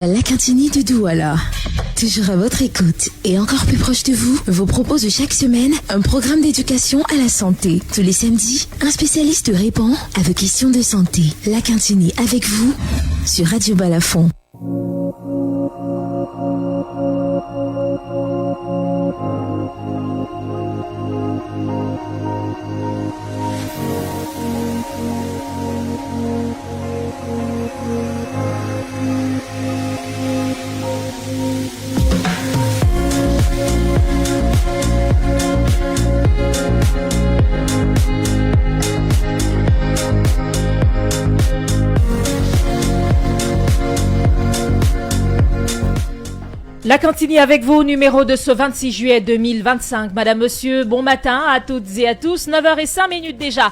La Quintini de Douala. Toujours à votre écoute et encore plus proche de vous, vous propose chaque semaine un programme d'éducation à la santé. Tous les samedis, un spécialiste répond à vos questions de santé. La Quintini avec vous sur Radio Balafon. La Quintini avec vous, numéro de ce 26 juillet 2025. Madame, monsieur, bon matin à toutes et à tous. 9h05 déjà.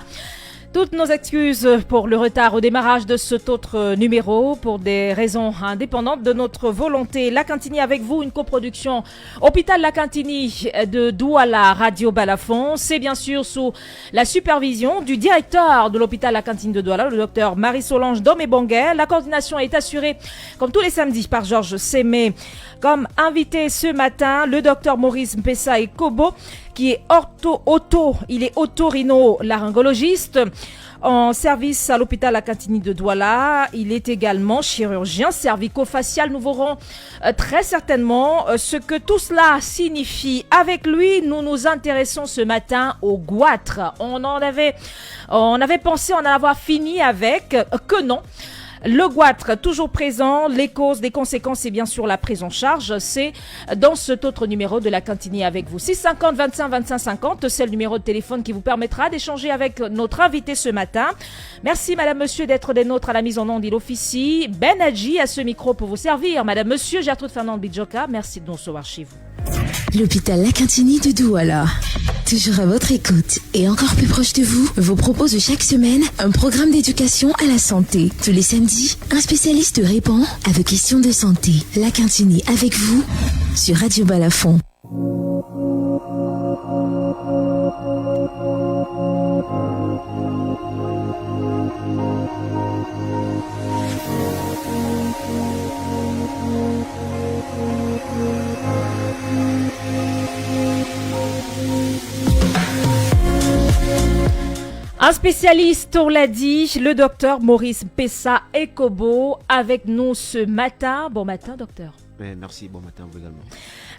Toutes nos excuses pour le retard au démarrage de cet autre numéro pour des raisons indépendantes de notre volonté. La Quintini avec vous, une coproduction Hôpital La Quintini de Douala, Radio Balafon. C'est bien sûr sous la supervision du directeur de l'hôpital La Quintini de Douala, le docteur Marie-Solange Domé-Bonguet. La coordination est assurée, comme tous les samedis, par Georges Sémé. Comme invité ce matin, le docteur Maurice Mpessa Ekobo, qui est otorino-laryngologiste en service à l'hôpital La Quintini de Douala. Il est également chirurgien cervico-facial. Nous verrons très certainement ce que tout cela signifie. Avec lui, nous nous intéressons ce matin au goitre. On avait pensé en avoir fini avec, que non. Le goitre, toujours présent, les causes, les conséquences et bien sûr la prise en charge, c'est dans cet autre numéro de La Quintini avec vous. 650 25 25 50, c'est le numéro de téléphone qui vous permettra d'échanger avec notre invité ce matin. Merci madame, monsieur d'être des nôtres à la mise en onde. Il officie Ben Hadji à ce micro pour vous servir. Madame, monsieur, Gertrude Fernande Bidjoka, merci de nous recevoir chez vous. L'hôpital La Quintini de Douala. Toujours à votre écoute et encore plus proche de vous, vous propose chaque semaine un programme d'éducation à la santé. Tous les samedis, un spécialiste répond à vos questions de santé. La Quintini avec vous sur Radio Balafon. Un spécialiste, on l'a dit, le docteur Maurice Mpessa Ekobo avec nous ce matin. Bon matin, docteur. Merci, bon matin vous également.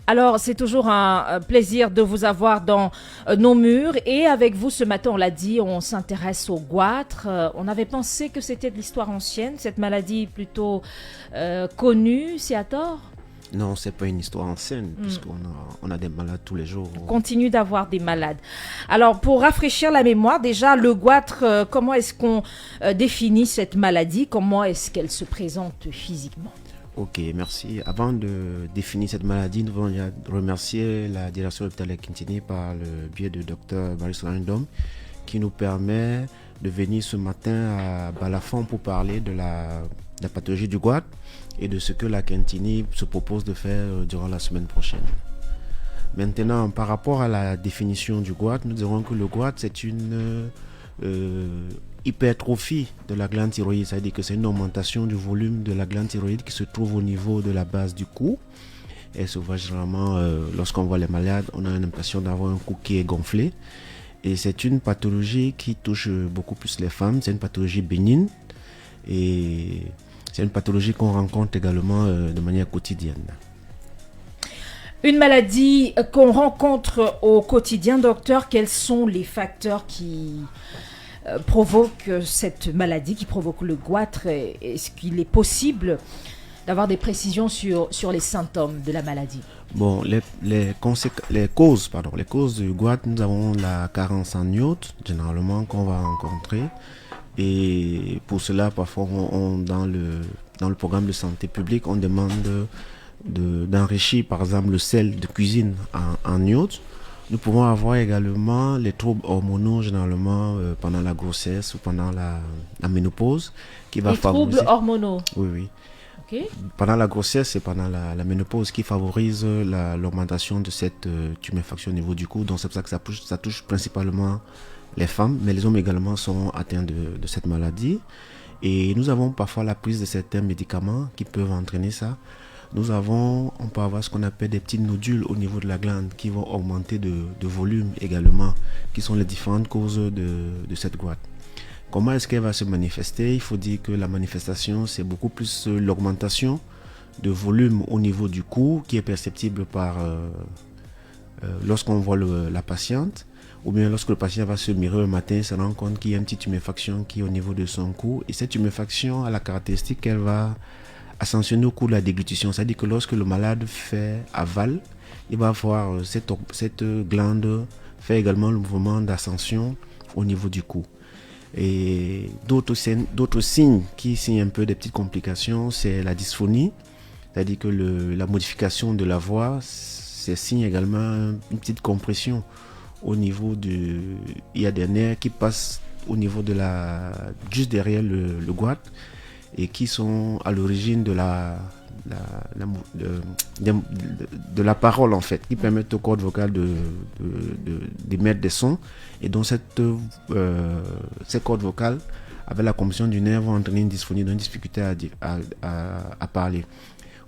Alors, c'est toujours un plaisir de vous avoir dans nos murs. Et avec vous, ce matin, on l'a dit, on s'intéresse au goitre. On avait pensé que c'était de l'histoire ancienne, cette maladie plutôt connue, c'est à tort? Non, c'est pas une histoire ancienne, puisqu'on a des malades tous les jours. On continue d'avoir des malades. Alors, pour rafraîchir la mémoire, déjà, le goitre, comment est-ce qu'on définit cette maladie? Comment est-ce qu'elle se présente physiquement? Ok, merci. Avant de définir cette maladie, nous voulons remercier la direction de l'hôpital La Quintini par le biais du docteur Marie-Solange Domé, qui nous permet de venir ce matin à Balafon pour parler de la pathologie du goitre et de ce que la Quintini se propose de faire durant la semaine prochaine. Maintenant, par rapport à la définition du goitre, nous dirons que le goitre, c'est une hypertrophie de la glande thyroïde, c'est-à-dire que c'est une augmentation du volume de la glande thyroïde qui se trouve au niveau de la base du cou. Et souvent, généralement, lorsqu'on voit les malades, on a l'impression d'avoir un cou qui est gonflé. Et c'est une pathologie qui touche beaucoup plus les femmes, c'est une pathologie bénigne. Et c'est une pathologie qu'on rencontre également de manière quotidienne. Une maladie qu'on rencontre au quotidien, docteur, quels sont les facteurs qui provoquent cette maladie, qui provoquent le goitre? Est-ce qu'il est possible d'avoir des précisions sur les symptômes de la maladie? Bon, les causes du goitre, nous avons la carence en iode, généralement, qu'on va rencontrer. Et pour cela, parfois, dans le programme de santé publique, on demande d'enrichir, par exemple, le sel de cuisine en iode. Nous pouvons avoir également les troubles hormonaux, généralement pendant la grossesse ou pendant la ménopause. Troubles hormonaux? Oui. Okay. Pendant la grossesse et pendant la ménopause qui favorise l'augmentation de cette tuméfaction au niveau du cou. Donc c'est pour ça que ça touche principalement les femmes, mais les hommes également sont atteints de cette maladie. Et nous avons parfois la prise de certains médicaments qui peuvent entraîner ça. On peut avoir ce qu'on appelle des petits nodules au niveau de la glande qui vont augmenter de volume également, qui sont les différentes causes de cette goitre. Comment est-ce qu'elle va se manifester? Il faut dire que la manifestation, c'est beaucoup plus l'augmentation de volume au niveau du cou qui est perceptible lorsqu'on voit la patiente, ou bien lorsque le patient va se mirer le matin, il se rend compte qu'il y a une petite tuméfaction qui est au niveau de son cou. Et cette tuméfaction a la caractéristique qu'elle va ascensionner au cours de la déglutition. C'est-à-dire que lorsque le malade fait aval, il va avoir cette glande faire également le mouvement d'ascension au niveau du cou. Et d'autres signes qui signent un peu des petites complications, c'est la dysphonie, c'est-à-dire que la modification de la voix, c'est signe également une petite compression au niveau il y a des nerfs qui passent au niveau juste derrière le goitre et qui sont à l'origine de la parole en fait, qui permettent au corps vocal d'émettre des sons, et donc ces cordes vocales avec la compression du nerf vont entraîner une dysphonie, donc une difficulté à parler.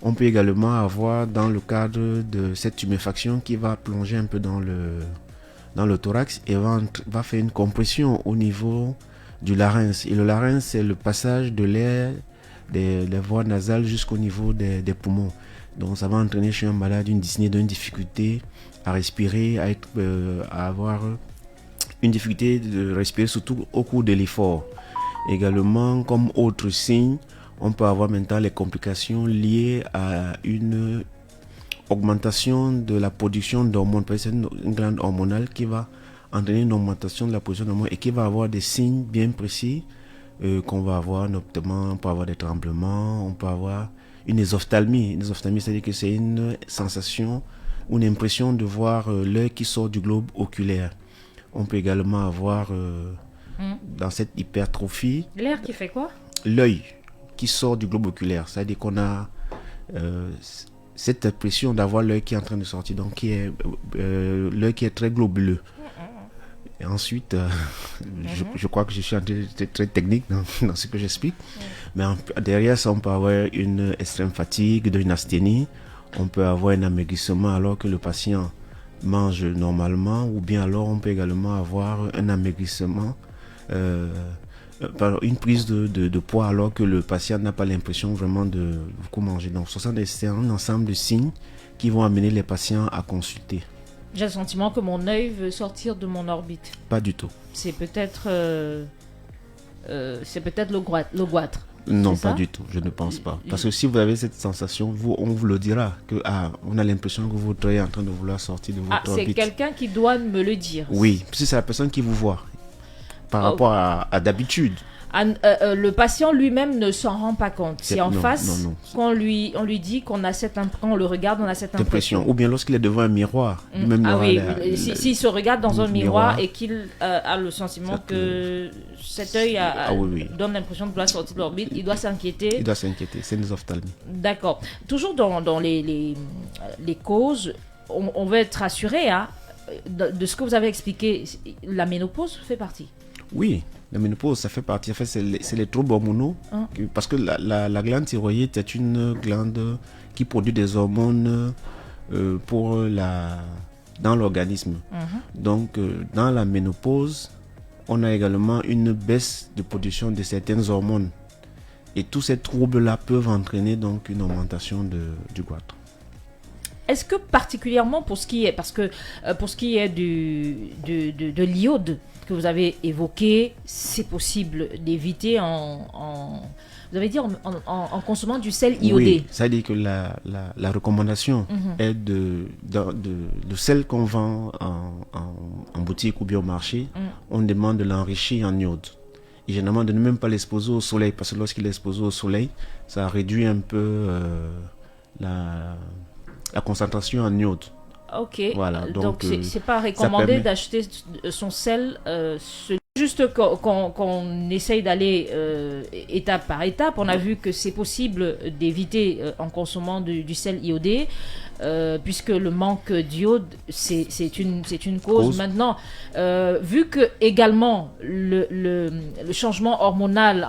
On peut également avoir dans le cadre de cette tuméfaction qui va plonger un peu dans le thorax et va faire une compression au niveau du larynx. Et le larynx, c'est le passage de l'air des voies nasales jusqu'au niveau des poumons. Donc ça va entraîner chez un malade une dyspnée, une difficulté à respirer, à avoir une difficulté de respirer surtout au cours de l'effort. Également, comme autre signe, on peut avoir maintenant les complications liées à une augmentation de la production d'hormones. C'est une glande hormonale qui va entraîner une augmentation de la production d'hormones et qui va avoir des signes bien précis qu'on va avoir, notamment on peut avoir des tremblements, on peut avoir une ésophthalmie. Une ésophthalmie, c'est-à-dire que c'est une sensation, une impression de voir l'œil qui sort du globe oculaire. On peut également avoir dans cette hypertrophie... L'air qui fait quoi? L'œil qui sort du globe oculaire, c'est-à-dire qu'on a cette impression d'avoir l'œil qui est en train de sortir, donc l'œil qui est très globuleux. Et ensuite, je crois que je suis très technique dans ce que j'explique, mais derrière ça, on peut avoir une extrême fatigue, une asthénie, on peut avoir un amaigrissement alors que le patient mange normalement, ou bien alors on peut également avoir un amaigrissement, une prise de poids alors que le patient n'a pas l'impression vraiment de beaucoup manger. Donc c'est un ensemble de signes qui vont amener les patients à consulter. J'ai le sentiment que mon œil veut sortir de mon orbite. Pas du tout. C'est peut-être le goitre. Non, pas du tout, je ne pense pas. Parce que si vous avez cette sensation, on vous le dira, que on a l'impression que votre œil est en train de vouloir sortir de votre orbite. C'est quelqu'un qui doit me le dire. Oui, c'est la personne qui vous voit par rapport à d'habitude. Le patient lui-même ne s'en rend pas compte. C'est en face qu'on lui dit qu'on a quand on le regarde, on a cette impression. Ou bien lorsqu'il est devant un miroir. S'il se regarde dans un miroir et qu'il a le sentiment que cet œil donne l'impression de vouloir sortir de l'orbite, il doit s'inquiéter. Il doit s'inquiéter, c'est une ophtalmie. D'accord. Toujours dans les causes, on veut être rassuré de ce que vous avez expliqué. La ménopause fait partie. Oui. La ménopause, ça fait partie, en fait, c'est les troubles hormonaux, parce que la glande thyroïde est une glande qui produit des hormones dans l'organisme. Donc, dans la ménopause, on a également une baisse de production de certaines hormones. Et tous ces troubles-là peuvent entraîner donc une augmentation du goitre. Est-ce que particulièrement pour ce qui est de l'iode que vous avez évoqué, c'est possible d'éviter vous avez dit en consommant du sel iodé? Oui, ça veut dire que la recommandation est de sel qu'on vend en boutique ou bien au marché, on demande de l'enrichir en iode. Et généralement de ne même pas l'exposer au soleil, parce que lorsqu'il est exposé au soleil, ça réduit un peu la concentration en iode. Ok, voilà, donc c'est pas recommandé d'acheter son sel juste qu'on essaye d'aller étape par étape. On a vu que c'est possible d'éviter en consommant du sel iodé, puisque le manque d'iode, c'est une cause. Maintenant, vu que également le changement hormonal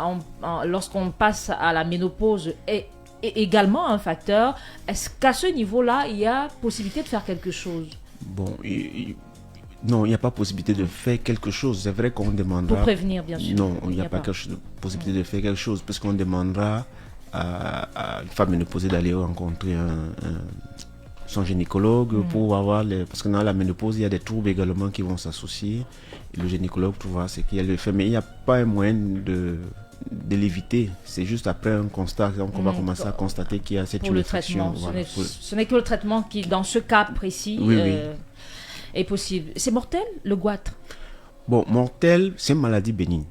lorsqu'on passe à la ménopause est également un facteur, est-ce qu'à ce niveau-là, il y a possibilité de faire quelque chose? Bon, non, il n'y a pas possibilité de faire quelque chose. C'est vrai qu'on demandera... Pour prévenir, bien sûr. Non, il n'y a pas possibilité de faire quelque chose, parce qu'on demandera à une femme ménopausée d'aller rencontrer son gynécologue pour avoir parce que dans la ménopause, il y a des troubles également qui vont s'associer. Et le gynécologue pour voir ce qu'il y a le fait. Mais il n'y a pas un moyen de l'éviter. C'est juste après un constat qu'on va commencer à constater qu'il y a cette infection. Voilà. Ce n'est que le traitement qui, dans ce cas précis, est possible. C'est mortel, le goitre? Bon, mortel, c'est une maladie bénigne.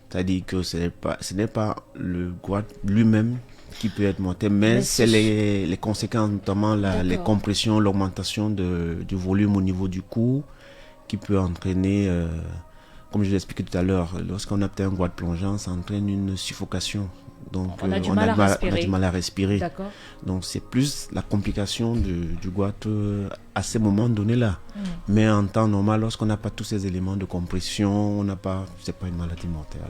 C'est-à-dire que ce n'est pas le goitre lui-même qui peut être mortel, mais c'est les conséquences, notamment les compressions, l'augmentation du volume au niveau du cou, qui peut entraîner, comme je l'ai expliqué tout à l'heure, lorsqu'on a peut-être un goitre plongeant, ça entraîne une suffocation. Donc on a du mal à respirer. D'accord. Donc c'est plus la complication du goitre à ces moments donnés-là. Mais en temps normal, lorsqu'on n'a pas tous ces éléments de compression, c'est pas une maladie mortelle.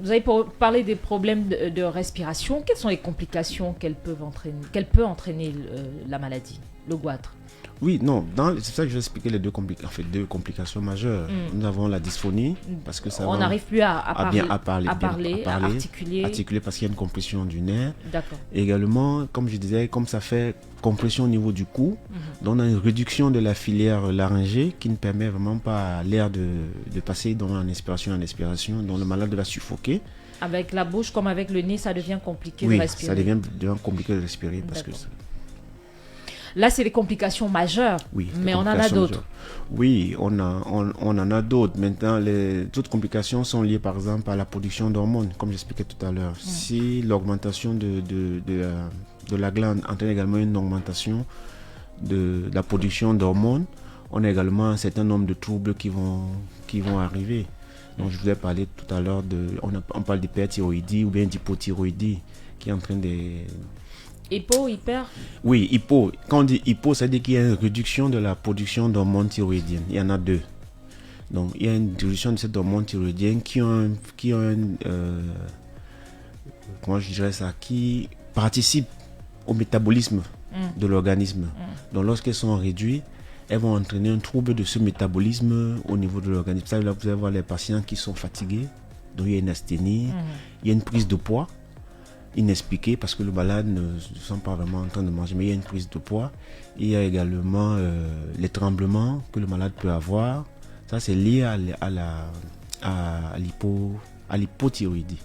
Vous avez parlé des problèmes de respiration. Quelles sont les complications qu'elle peut entraîner la maladie, le goitre? Oui, non, c'est ça que je vais expliquer les deux complications majeures. Nous avons la dysphonie, parce que ça on n'arrive plus à parler, à articuler parce qu'il y a une compression du nerf. D'accord. Et également, comme je disais, comme ça fait compression au niveau du cou, donc on a une réduction de la filière laryngée qui ne permet vraiment pas à l'air de passer en inspiration, donc le malade va suffoquer. Avec la bouche comme avec le nez, ça devient compliqué de respirer. Ça devient compliqué de respirer parce que là, c'est les complications majeures, mais on en a d'autres. Oui, on en a d'autres. Maintenant, les autres complications sont liées, par exemple, à la production d'hormones, comme j'expliquais tout à l'heure. Si l'augmentation de la glande entraîne également une augmentation de la production d'hormones, on a également un certain nombre de troubles qui vont arriver. Donc, je vous ai parlé tout à l'heure on parle d'hyperthyroïdie ou bien d'hypothyroïdie, qui entraîne des... Hyper? Oui, hypo. Quand on dit hypo, ça veut dire qu'il y a une réduction de la production d'hormones thyroïdiennes. Il y en a deux. Donc, il y a une réduction de cette hormone thyroïdienne qui participe au métabolisme de l'organisme. Donc, lorsqu'elles sont réduites, elles vont entraîner un trouble de ce métabolisme au niveau de l'organisme. Ça, là, vous allez voir les patients qui sont fatigués. Donc, il y a une asthénie, il y a une prise de poids inexpliquée parce que le malade ne se sent pas vraiment en train de manger, mais il y a une prise de poids. Il y a également les tremblements que le malade peut avoir. Ça, c'est lié à l'hypothyroïdie.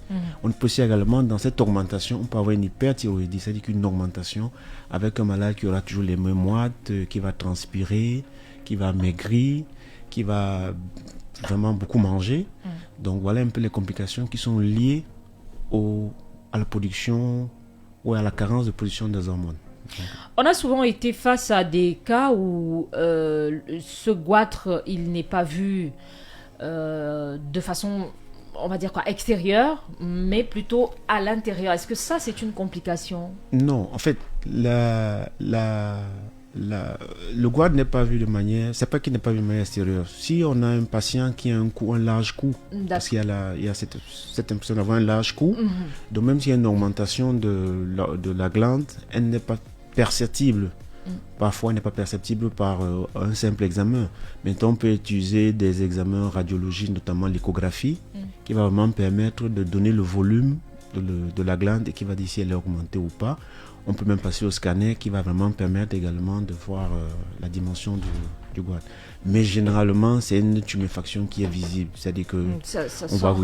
On peut aussi également, dans cette augmentation, on peut avoir une hyperthyroïdie, c'est-à-dire qu'une augmentation avec un malade qui aura toujours les mains moites, qui va transpirer, qui va maigrir, qui va vraiment beaucoup manger. Donc voilà un peu les complications qui sont liées à la production ou à la carence de production des hormones. On a souvent été face à des cas où ce goitre, il n'est pas vu de façon, on va dire extérieure, mais plutôt à l'intérieur. Est-ce que ça, c'est une complication? Non, en fait, le goitre n'est pas vu de manière... C'est pas qu'il n'est pas vu de manière extérieure. Si on a un patient qui a un large cou, parce qu'il y a cette impression d'avoir un large cou, donc même s'il y a une augmentation de la glande, elle n'est pas perceptible. Parfois, elle n'est pas perceptible par un simple examen. Maintenant, on peut utiliser des examens radiologiques, notamment l'échographie, qui va vraiment permettre de donner le volume de la glande et qui va dire si elle est augmentée ou pas. On peut même passer au scanner qui va vraiment permettre également de voir la dimension du goitre. Mais généralement, c'est une tuméfaction qui est visible. C'est-à-dire que ça sort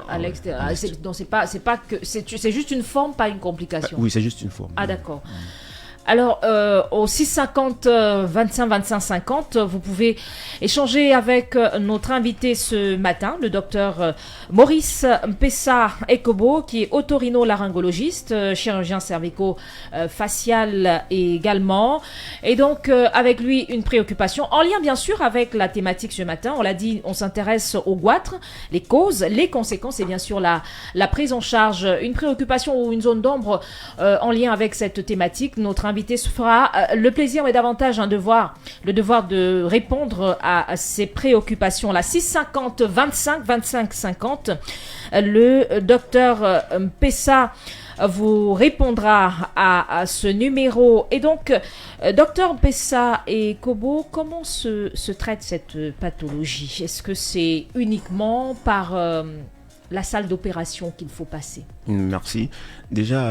à l'extérieur. Donc c'est juste une forme, pas une complication. Oui, c'est juste une forme. Ah, d'accord. Alors, au 650 25 25 50, vous pouvez échanger avec notre invité ce matin, le docteur Maurice Mpessa Ekobo, qui est otorino-laryngologiste, chirurgien cervico-facial également. Et donc, avec lui, une préoccupation en lien, bien sûr, avec la thématique ce matin. On l'a dit, on s'intéresse au goitre, les causes, les conséquences et bien sûr la prise en charge. Une préoccupation ou une zone d'ombre en lien avec cette thématique. Notre invité se fera le plaisir mais davantage le devoir de répondre à ces préoccupations. La 650 25 25 50, le docteur Mpessa vous répondra à ce numéro. Et donc, docteur Mpessa et Kobo, comment se traite cette pathologie? Est-ce que c'est uniquement par la salle d'opération qu'il faut passer? Merci. Déjà,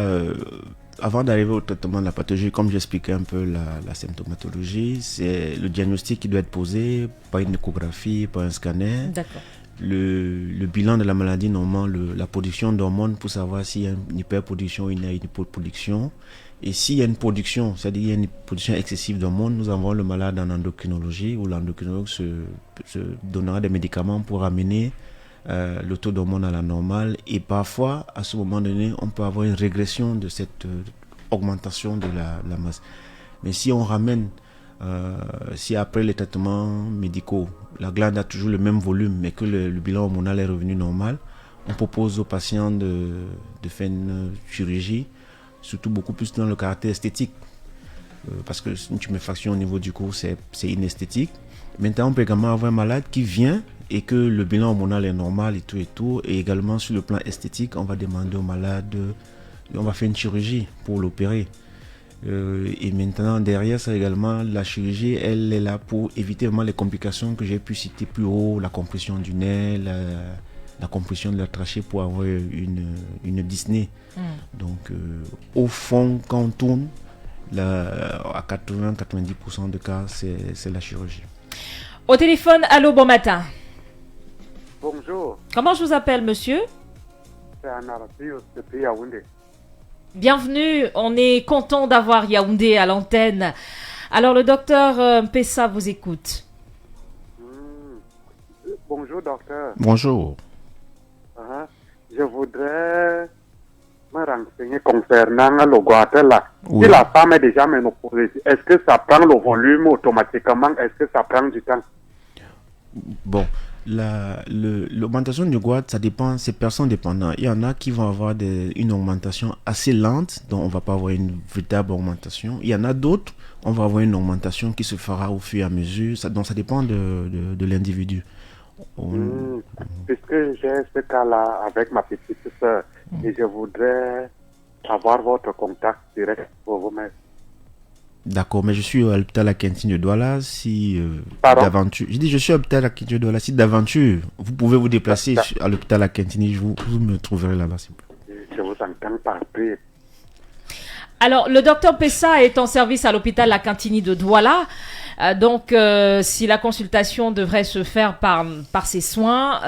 avant d'arriver au traitement de la pathologie, comme j'expliquais un peu la symptomatologie, c'est le diagnostic qui doit être posé, pas une échographie, pas un scanner. D'accord. Le bilan de la maladie, normalement, la production d'hormones pour savoir s'il y a une hyperproduction ou une hypoproduction. Et s'il y a une production, c'est-à-dire qu'il y a une production excessive d'hormones, nous envoyons le malade en endocrinologie où l'endocrinologue se donnera des médicaments pour amener le taux d'hormones à la normale. Et parfois, à ce moment donné, on peut avoir une régression de cette augmentation de la masse. Mais si on ramène, si après les traitements médicaux, la glande a toujours le même volume, mais que le bilan hormonal est revenu normal, on propose aux patients de faire une chirurgie, surtout beaucoup plus dans le caractère esthétique. Parce que une tuméfaction au niveau du cou, c'est inesthétique. Maintenant, on peut également avoir un malade qui vient et que le bilan hormonal est normal et tout. Et également, sur le plan esthétique, on va demander au malade, on va faire une chirurgie pour l'opérer. Et maintenant, derrière ça également, la chirurgie, elle est là pour éviter vraiment les complications que j'ai pu citer plus haut, la compression du nez, la compression de la trachée pour avoir une dyspnée. Donc, au fond, quand on tourne, à 80-90% de cas, c'est la chirurgie. Au téléphone, allô, bon matin. Bonjour. Comment je vous appelle, monsieur? C'est Anarapius depuis Yaoundé. Bienvenue, on est content d'avoir Yaoundé à l'antenne. Alors, le docteur Mpessa vous écoute. Bonjour, docteur. Bonjour. Je voudrais me renseigner concernant le goitre là. Oui. Si la femme est déjà ménopausée, est-ce que ça prend le volume automatiquement? Est-ce que ça prend du temps? Bon, l'augmentation du goitre, ça dépend, c'est personne dépendant. Il y en a qui vont avoir une augmentation assez lente, donc on ne va pas avoir une véritable augmentation. Il y en a d'autres, on va avoir une augmentation qui se fera au fur et à mesure. Donc ça dépend de l'individu. Puisque j'ai ce cas-là avec ma petite soeur et je voudrais avoir votre contact direct pour vous mettre. D'accord, mais je suis à l'hôpital à Cantine de Douala. Si d'aventure, je dis je suis à l'hôpital à Cantine de Douala. Si d'aventure, vous pouvez vous déplacer à l'hôpital à Cantine, vous me trouverez là-bas. Je vous entends parler. Alors, le docteur Mpessa est en service à l'hôpital La Cantini de Douala. Donc, si la consultation devrait se faire par ses soins,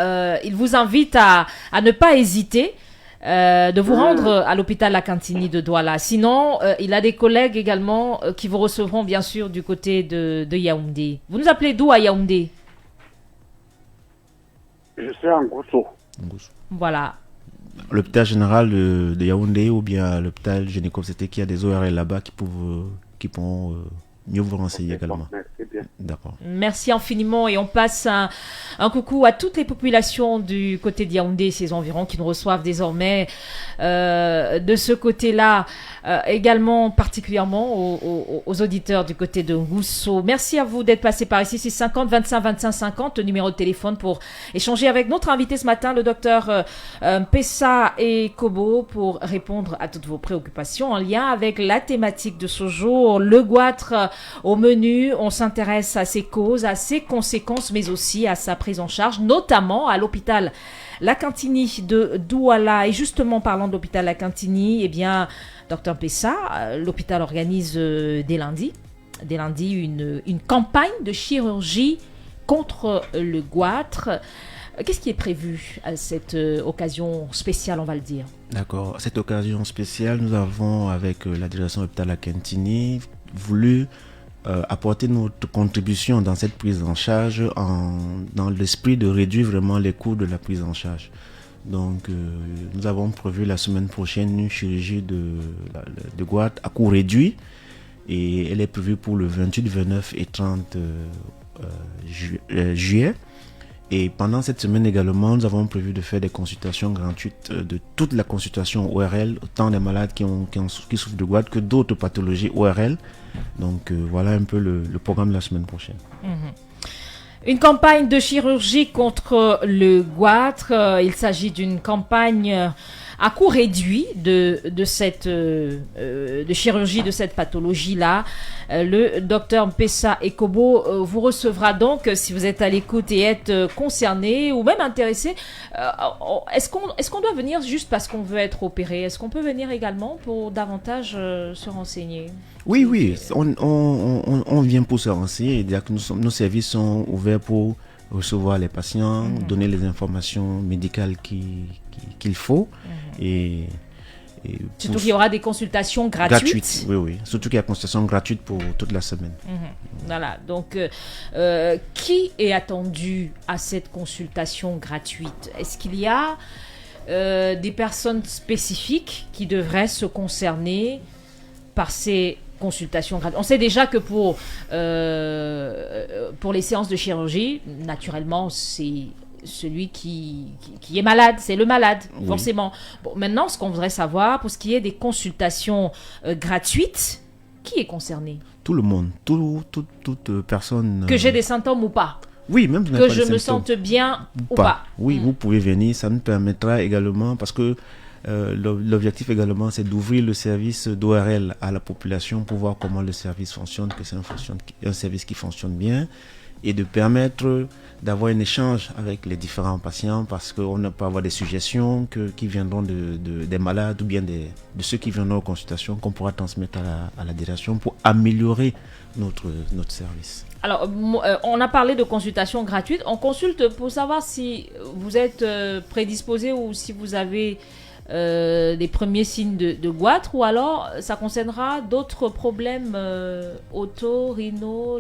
il vous invite à ne pas hésiter de vous rendre à l'hôpital La Cantini de Douala. Sinon, il a des collègues également qui vous recevront, bien sûr, du côté de Yaoundé. Vous nous appelez d'où à Yaoundé? Je suis en Gousso. Voilà. L'hôpital général de Yaoundé ou bien l'hôpital gynéco-obstétrique, qui a des ORL là-bas qui pourront mieux vous renseigner également. Merci bien. D'accord. Merci infiniment et on passe un coucou à toutes les populations du côté de Yaoundé et ses environs qui nous reçoivent désormais de ce côté-là, également particulièrement aux auditeurs du côté de Gousso. Merci à vous d'être passé par ici, 650 25 25 50, le numéro de téléphone pour échanger avec notre invité ce matin, le docteur Mpessa Ekobo, pour répondre à toutes vos préoccupations en lien avec la thématique de ce jour, le goitre au menu. On s'intéresse à ses causes, à ses conséquences, mais aussi à sa prise en charge, notamment à l'hôpital La Cantini de Douala. Et justement, parlant de l'hôpital La Cantini, eh bien, Dr Mpessa, l'hôpital organise dès lundi une campagne de chirurgie contre le goitre. Qu'est-ce qui est prévu à cette occasion spéciale, on va le dire? D'accord. À cette occasion spéciale, nous avons, avec la direction hôpital à Kentini, voulu apporter notre contribution dans cette prise en charge dans l'esprit de réduire vraiment les coûts de la prise en charge. Donc, nous avons prévu la semaine prochaine une chirurgie de goître à coût réduit et elle est prévue pour le 28, 29 et 30 juillet. Et pendant cette semaine également, nous avons prévu de faire des consultations gratuites de toute la consultation ORL, autant des malades qui souffrent de goître que d'autres pathologies ORL. Donc voilà un peu le programme de la semaine prochaine. Une campagne de chirurgie contre le goître. Il s'agit d'une campagne à coût réduit de chirurgie de cette pathologie-là. Le docteur Mpessa Ekobo vous recevra donc si vous êtes à l'écoute et êtes concerné ou même intéressé. Est-ce qu'on doit venir juste parce qu'on veut être opéré? Est-ce qu'on peut venir également pour davantage se renseigner? Oui, on vient pour se renseigner et dire que nos services sont ouverts pour recevoir les patients, donner les informations médicales qu'il faut. Et surtout qu'il y aura des consultations gratuites. Oui. Surtout qu'il y a des consultations gratuites pour toute la semaine. Voilà. Donc, qui est attendu à cette consultation gratuite? Est-ce qu'il y a des personnes spécifiques qui devraient se concerner par ces consultations gratuites? On sait déjà que pour les séances de chirurgie, naturellement, c'est celui qui est malade, c'est le malade, forcément. Bon, maintenant, ce qu'on voudrait savoir, pour ce qui est des consultations gratuites, qui est concerné? Tout le monde, toute personne... Que j'ai des symptômes ou pas? Oui, même que je me sente bien ou pas. Oui, vous pouvez venir, ça nous permettra également, parce que l'objectif également, c'est d'ouvrir le service d'ORL à la population pour voir comment le service fonctionne, que c'est un service qui fonctionne bien, et de permettre d'avoir un échange avec les différents patients, parce qu'on peut avoir des suggestions qui viendront des malades ou bien de ceux qui viendront aux consultations qu'on pourra transmettre à la direction pour améliorer notre service. Alors, on a parlé de consultation gratuite. On consulte pour savoir si vous êtes prédisposé ou si vous avez des premiers signes de goître, ou alors ça concernera d'autres problèmes auto-rhino,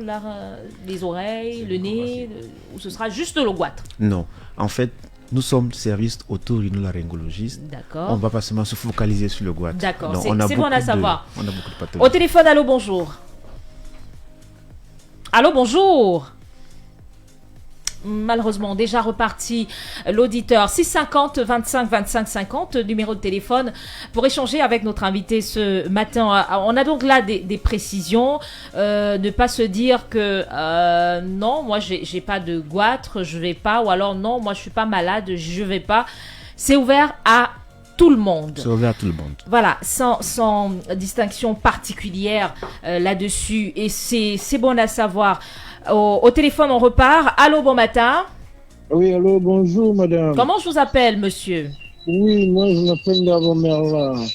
les oreilles, le nez, ou ce sera juste le goître? Non, en fait, nous sommes service auto-rhino-laryngologiste. D'accord. On ne va pas seulement se focaliser sur le goître. D'accord, c'est bon à savoir. On a beaucoup de pathologies. Au téléphone, allô, bonjour. Allô, bonjour. Malheureusement, déjà reparti l'auditeur. 650 25 25 50, numéro de téléphone pour échanger avec notre invité ce matin. On a donc là des précisions. Ne pas se dire que non, moi j'ai pas de goître, je vais pas, ou alors non, moi je suis pas malade, je vais pas. C'est ouvert à tout le monde. C'est ouvert à tout le monde. Voilà, sans distinction particulière là-dessus. Et c'est bon à savoir. Au téléphone, on repart. Allô, bon matin. Oui, allô, bonjour, madame. Comment je vous appelle, monsieur? Oui, moi, je m'appelle d'abord Merlin.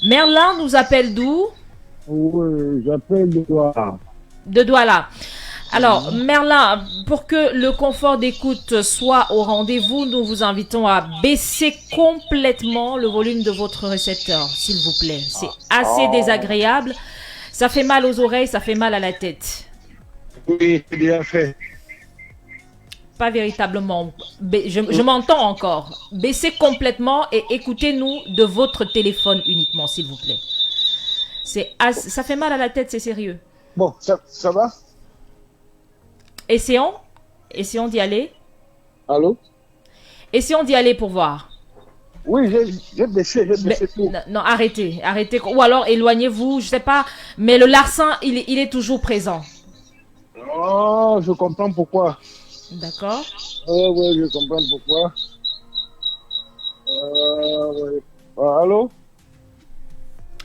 Merlin nous appelle d'où? Oui, j'appelle de Douala. De Douala. Alors, Merlin, pour que le confort d'écoute soit au rendez-vous, nous vous invitons à baisser complètement le volume de votre récepteur, s'il vous plaît. C'est assez désagréable. Ça fait mal aux oreilles, ça fait mal à la tête. Oui, c'est bien fait. Pas véritablement. Je m'entends encore. Baissez complètement et écoutez-nous de votre téléphone uniquement, s'il vous plaît. Ça fait mal à la tête, c'est sérieux. Bon, ça va? Essayons d'y aller. Allô? Essayons d'y aller pour voir. Oui, j'ai baissé tout. Non, arrêtez. Ou alors éloignez-vous, je sais pas. Mais le larcin, il est toujours présent. Oh, je comprends pourquoi. D'accord. Oui, je comprends pourquoi. Oui. Allô?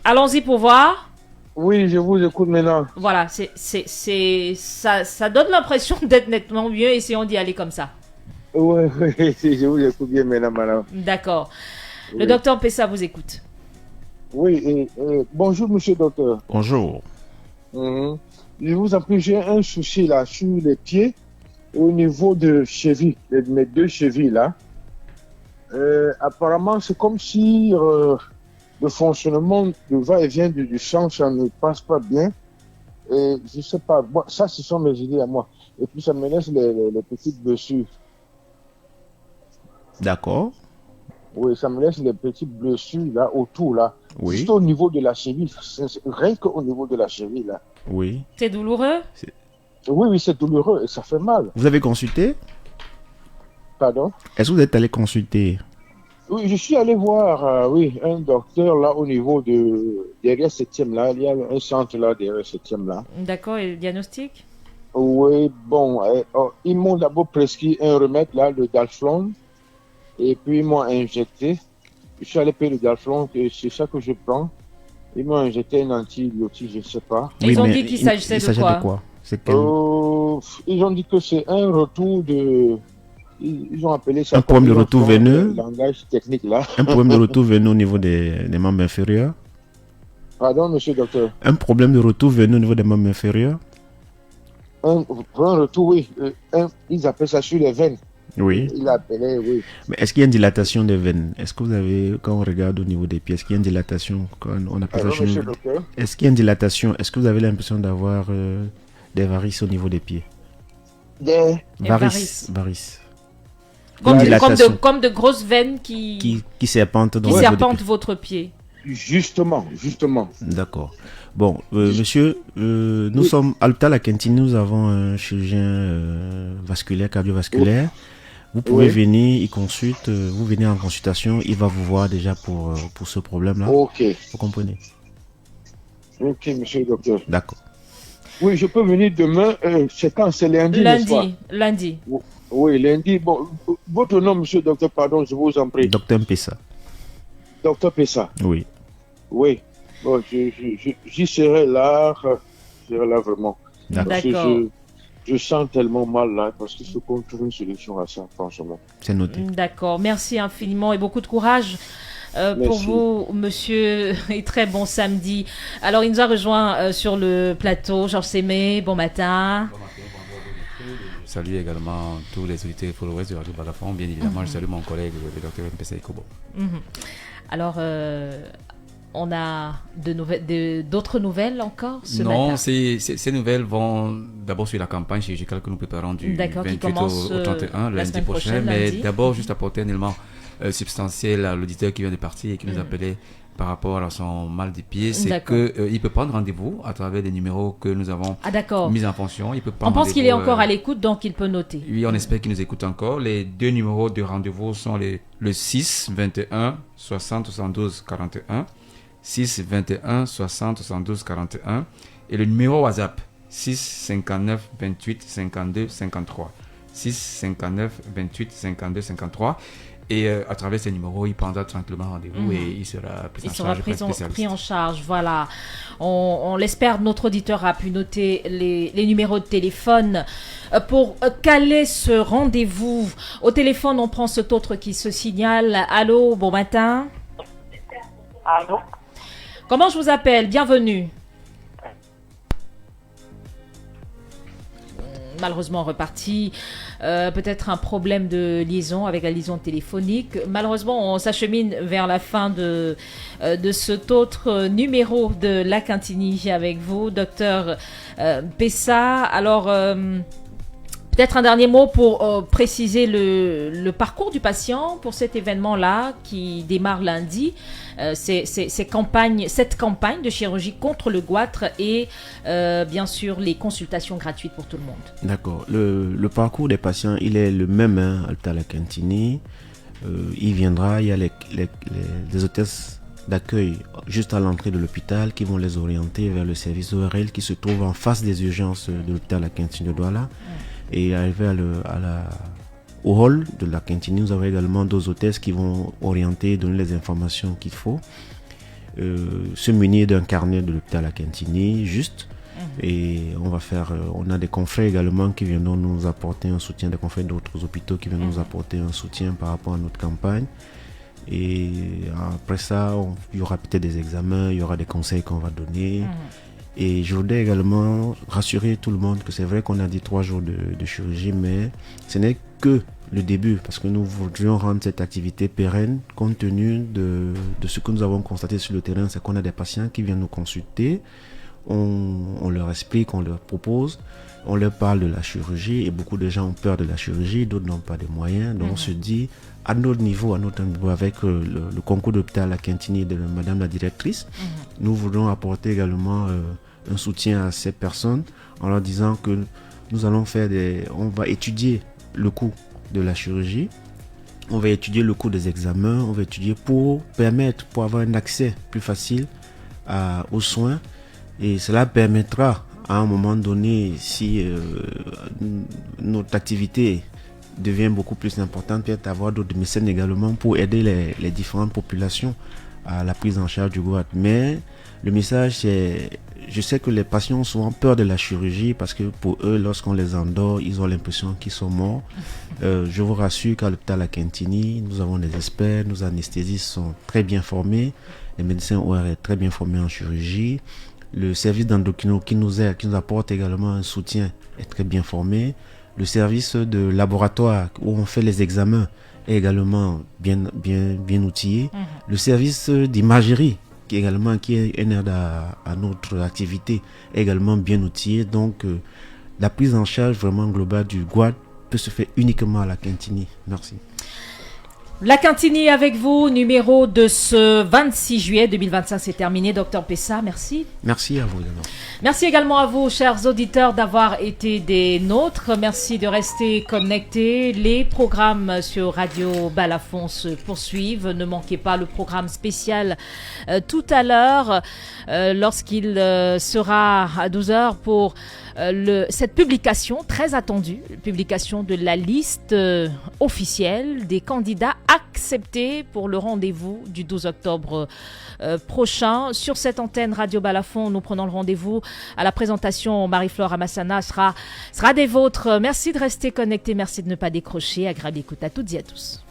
Allons-y pour voir. Oui, je vous écoute maintenant. Voilà, ça donne l'impression d'être nettement mieux. Essayons d'y aller comme ça. Oui, je vous écoute bien maintenant, madame. D'accord. Oui. Le docteur Mpessa vous écoute. Oui, bonjour, monsieur le docteur. Bonjour. Je vous en prie, j'ai un souci là sur les pieds. au niveau de cheville, de mes 2 chevilles là. Apparemment, c'est comme si le fonctionnement de va-et-vient du sang, ça ne passe pas bien. Et je sais pas, bon, ça, ce sont mes idées à moi. Et puis, ça me laisse les petites blessures. D'accord. Oui, ça me laisse les petites blessures là, autour là. Oui. Juste au niveau de la cheville, rien qu'au niveau de la cheville là. Oui. C'est douloureux? Oui, c'est douloureux et ça fait mal. Vous avez consulté? Pardon? Est-ce que vous êtes allé consulter? Oui, je suis allé voir un docteur là au niveau derrière 7e là. Il y a un centre là derrière 7e là. D'accord, et le diagnostic? Oui, bon, ils m'ont d'abord prescrit un remède là, le Dalflon. Et puis ils m'ont injecté. Je suis allé payer le Dalflon, c'est ça que je prends. Ils m'ont injecté un antibiotique, je ne sais pas. Ils ont dit qu'il s'agissait de quoi? C'est quel... Ils ont dit que c'est un retour de... Ils ont appelé ça... Un problème de retour veineux? Langage technique là. Un problème de retour veineux au niveau des membres inférieurs? Pardon, monsieur le docteur? Un problème de retour veineux au niveau des membres inférieurs? Un retour, oui. Ils appellent ça sur les veines. Oui. Il appelait, oui. Mais est-ce qu'il y a une dilatation des veines? Est-ce que vous avez, quand on regarde au niveau des pieds, est-ce qu'il y a une dilatation? Quand on appelle ça monsieur le docteur? Est-ce qu'il y a une dilatation? Est-ce que vous avez l'impression d'avoir des varices au niveau des pieds? Des varices. Comme de grosses veines qui serpentent votre pied. Justement. D'accord. Bon, monsieur, nous sommes à l'hôpital Akintini, nous avons un chirurgien vasculaire, cardiovasculaire. Vous pouvez venir, il consulte, vous venez en consultation, il va vous voir déjà pour ce problème-là. Ok. Vous comprenez? Ok, monsieur le docteur. D'accord. Oui, je peux venir demain. C'est quand? C'est lundi, n'est-ce pas? Lundi. Oui, lundi. Bon, votre nom, monsieur le docteur, pardon, je vous en prie. Docteur Mpessa. Docteur Pessa. Oui. Oui. Bon, j'y serai là. Je serai là vraiment. D'accord. Je sens tellement mal là parce qu'il faut qu'on trouve une solution à ça, franchement. C'est noté. D'accord. Merci infiniment et beaucoup de courage. Pour vous, monsieur, et très bon samedi. Alors, il nous a rejoint sur le plateau, Georges Sémé. Bon matin. Bon matin, bonjour. Je salue également tous les auditeurs et followers de Radio Balafon. Bien évidemment, je salue mon collègue, le docteur Mpessa Ikobo. Alors, on a d'autres nouvelles encore ce matin? Non, ces nouvelles vont d'abord sur la campagne chirurgicale que nous préparons du 28 au 31, lundi prochain. Mais d'abord, juste apporter un élément substantiel à l'auditeur qui vient de partir et qui nous appelait par rapport à son mal des pieds, c'est qu'il peut prendre rendez-vous à travers des numéros que nous avons mis en fonction. On pense qu'il est encore à l'écoute, donc il peut noter. Oui, on espère qu'il nous écoute encore. Les 2 numéros de rendez-vous sont le 6 21 60 72 41, 6 21 60 72 41 et le numéro WhatsApp 6 59 28 52 53, 6 59 28 52 53. Et à travers ces numéros, il prendra tranquillement rendez-vous et il sera pris en charge. Voilà. On l'espère, notre auditeur a pu noter les numéros de téléphone pour caler ce rendez-vous. Au téléphone, on prend cet autre qui se signale. Allô, bon matin. Allô. Comment je vous appelle? Bienvenue. Malheureusement reparti. Peut-être un problème de liaison avec la liaison téléphonique. Malheureusement, on s'achemine vers la fin de cet autre numéro de l'Akintini avec vous, docteur Pessa. Alors, peut-être un dernier mot pour préciser le parcours du patient pour cet événement-là qui démarre lundi. Cette campagne de chirurgie contre le goitre et bien sûr les consultations gratuites pour tout le monde. D'accord. Le parcours des patients, il est le même à l'hôpital Akintini. Il viendra, il y a les hôtesses d'accueil juste à l'entrée de l'hôpital qui vont les orienter vers le service ORL qui se trouve en face des urgences de l'hôpital Akintini de Douala. Et arrivé au hall de l'Akintini, nous avons également 2 hôtesses qui vont orienter, donner les informations qu'il faut, se munir d'un carnet de l'hôpital Akintini, juste. Et on a des confrères également qui viendront nous apporter un soutien, des confrères d'autres hôpitaux qui viennent nous apporter un soutien par rapport à notre campagne. Et après ça, il y aura peut-être des examens, il y aura des conseils qu'on va donner. Et je voudrais également rassurer tout le monde que c'est vrai qu'on a dit 3 jours de chirurgie, mais ce n'est que le début, parce que nous voudrions rendre cette activité pérenne compte tenu de ce que nous avons constaté sur le terrain, c'est qu'on a des patients qui viennent nous consulter, on leur explique, on leur propose, on leur parle de la chirurgie et beaucoup de gens ont peur de la chirurgie, d'autres n'ont pas de moyens, donc on se dit à notre niveau avec le concours d'hôpital à Quintigny de madame la directrice, nous voulons apporter également un soutien à ces personnes en leur disant que nous allons on va étudier le coût de la chirurgie, on va étudier le coût des examens, on va étudier pour avoir un accès plus facile aux soins, et cela permettra à un moment donné, si notre activité devient beaucoup plus importante, peut-être avoir d'autres mécènes également pour aider les différentes populations à la prise en charge du gout. Mais le message c'est, je sais que les patients ont souvent peur de la chirurgie parce que pour eux, lorsqu'on les endort, ils ont l'impression qu'ils sont morts. Je vous rassure qu'à l'hôpital à Quintigny, nous avons des experts, nos anesthésistes sont très bien formés, les médecins ORL très bien formés en chirurgie. Le service d'endocrino qui nous aide, qui nous apporte également un soutien, est très bien formé. Le service de laboratoire où on fait les examens est également bien outillé. Le service d'imagerie qui est un aide à notre activité est également bien outillé. Donc la prise en charge vraiment globale du gout peut se faire uniquement à la Quintigny. Merci. La Quintigny avec vous, numéro de ce 26 juillet 2025, c'est terminé. Docteur Pessa, merci. Merci à vous également. Merci également à vous, chers auditeurs, d'avoir été des nôtres. Merci de rester connectés. Les programmes sur Radio Balafon se poursuivent. Ne manquez pas le programme spécial tout à l'heure, lorsqu'il sera à 12h pour cette publication très attendue, publication de la liste officielle des candidats acceptés pour le rendez-vous du 12 octobre prochain. Sur cette antenne Radio Balafon, nous prenons le rendez-vous à la présentation. Marie-Flore Amassana sera des vôtres. Merci de rester connectés, merci de ne pas décrocher. Agréable écoute à toutes et à tous.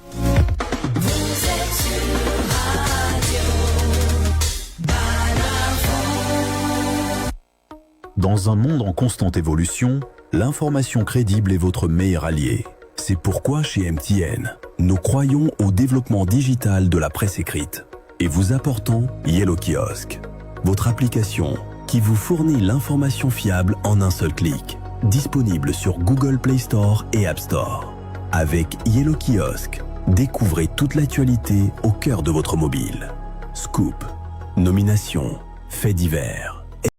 Dans un monde en constante évolution, l'information crédible est votre meilleur allié. C'est pourquoi chez MTN, nous croyons au développement digital de la presse écrite et vous apportons Yellow Kiosque, votre application qui vous fournit l'information fiable en un seul clic, disponible sur Google Play Store et App Store. Avec Yellow Kiosque, découvrez toute l'actualité au cœur de votre mobile. Scoop, nomination, faits divers.